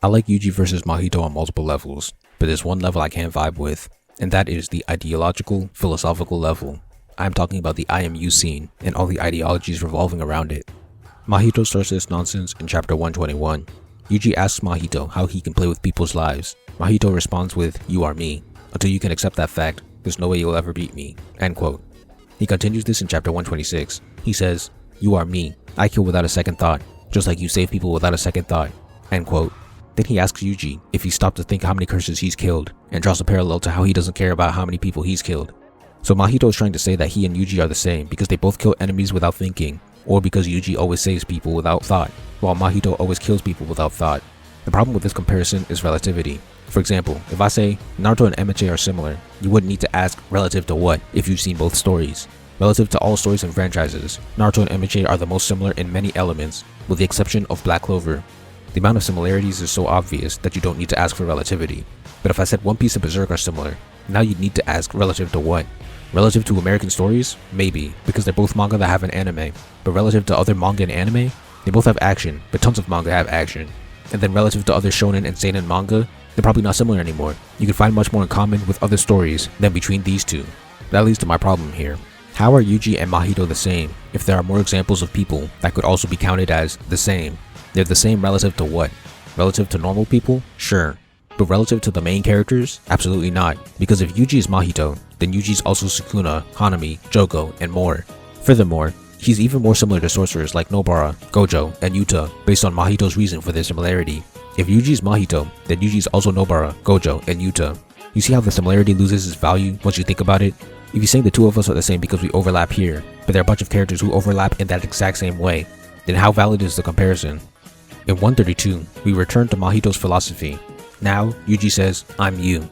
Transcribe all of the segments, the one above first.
I like Yuji versus Mahito on multiple levels, but there's one level I can't vibe with, and that is the ideological, philosophical level. I'm talking about the IMU scene and all the ideologies revolving around it. Mahito starts this nonsense in chapter 121. Yuji asks Mahito how he can play with people's lives. Mahito responds with, "You are me. Until you can accept that fact, there's no way you'll ever beat me." End quote. He continues this in chapter 126. He says, "You are me. I kill without a second thought, just like you save people without a second thought." End quote. Then he asks Yuji if he stopped to think how many cursors he's killed, and draws a parallel to how he doesn't care about how many people he's killed. So Mahito is trying to say that he and Yuji are the same because they both kill enemies without thinking, or because Yuji always saves people without thought, while Mahito always kills people without thought. The problem with this comparison is relativity. For example, if I say Naruto and MHA are similar, you wouldn't need to ask relative to what if you've seen both stories. Relative to all stories and franchises, Naruto and MHA are the most similar in many elements, with the exception of Black Clover. The amount of similarities is so obvious that you don't need to ask for relativity. But if I said One Piece and Berserk are similar, now you'd need to ask relative to what? Relative to American stories? Maybe, because they're both manga that have an anime. But relative to other manga and anime? They both have action, but tons of manga have action. And then relative to other shonen and seinen manga? They're probably not similar anymore. You can find much more in common with other stories than between these two. That leads to my problem here. How are Yuji and Mahito the same if there are more examples of people that could also be counted as the same? They're the same relative to what? Relative to normal people? Sure. But relative to the main characters? Absolutely not. Because if Yuji is Mahito, then Yuji's also Sukuna, Hanami, Jogo, and more. Furthermore, he's even more similar to sorcerers like Nobara, Gojo, and Yuta based on Mahito's reason for their similarity. If Yuji is Mahito, then Yuji's also Nobara, Gojo, and Yuta. You see how the similarity loses its value once you think about it? If you say the two of us are the same because we overlap here, but there are a bunch of characters who overlap in that exact same way, then how valid is the comparison? In 132, we return to Mahito's philosophy. Now, Yuji says, "I'm you."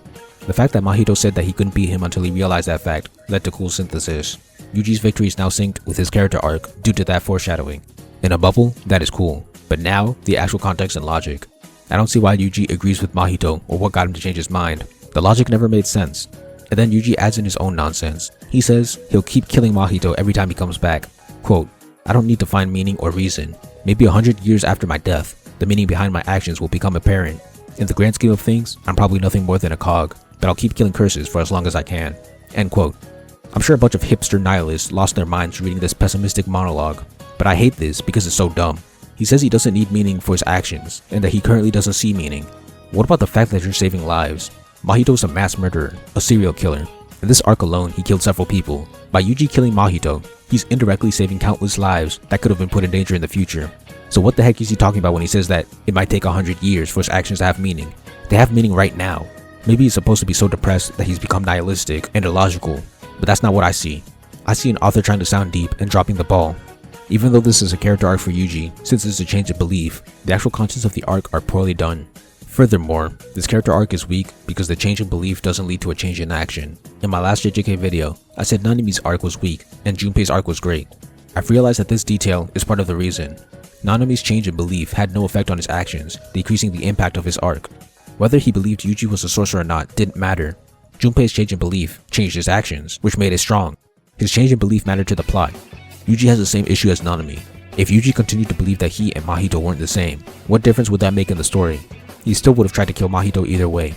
The fact that Mahito said that he couldn't beat him until he realized that fact led to cool synthesis. Yuji's victory is now synced with his character arc due to that foreshadowing. In a bubble, that is cool. But now, the actual context and logic. I don't see why Yuji agrees with Mahito or what got him to change his mind. The logic never made sense. And then Yuji adds in his own nonsense. He says he'll keep killing Mahito every time he comes back. Quote, "I don't need to find meaning or reason. Maybe 100 years after my death, the meaning behind my actions will become apparent. In the grand scheme of things, I'm probably nothing more than a cog, but I'll keep killing curses for as long as I can." End quote. I'm sure a bunch of hipster nihilists lost their minds reading this pessimistic monologue, but I hate this because it's so dumb. He says he doesn't need meaning for his actions, and that he currently doesn't see meaning. What about the fact that you're saving lives? Mahito's a mass murderer, a serial killer. In this arc alone, he killed several people. By Yuji killing Mahito, he's indirectly saving countless lives that could have been put in danger in the future. So what the heck is he talking about when he says that it might take 100 years for his actions to have meaning? They have meaning right now. Maybe he's supposed to be so depressed that he's become nihilistic and illogical, but that's not what I see. I see an author trying to sound deep and dropping the ball. Even though this is a character arc for Yuji, since it's a change of belief, the actual contents of the arc are poorly done. Furthermore, this character arc is weak because the change in belief doesn't lead to a change in action. In my last JJK video, I said Nanami's arc was weak and Junpei's arc was great. I've realized that this detail is part of the reason. Nanami's change in belief had no effect on his actions, decreasing the impact of his arc. Whether he believed Yuji was a sorcerer or not didn't matter. Junpei's change in belief changed his actions, which made it strong. His change in belief mattered to the plot. Yuji has the same issue as Nanami. If Yuji continued to believe that he and Mahito weren't the same, what difference would that make in the story? He still would have tried to kill Mahito either way.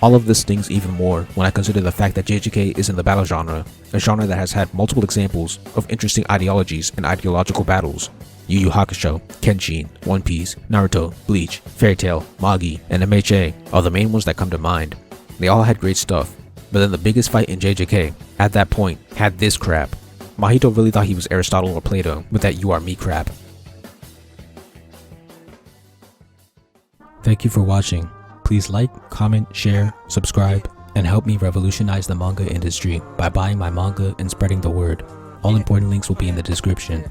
All of this stings even more when I consider the fact that JJK is in the battle genre, a genre that has had multiple examples of interesting ideologies and ideological battles. Yu Yu Hakusho, Kenshin, One Piece, Naruto, Bleach, Fairy Tail, Magi, and MHA are the main ones that come to mind. They all had great stuff, but then the biggest fight in JJK, at that point, had this crap. Mahito really thought he was Aristotle or Plato with that "you are me" crap. Thank you for watching. Please like, comment, share, subscribe, and help me revolutionize the manga industry by buying my manga and spreading the word. All important links will be in the description.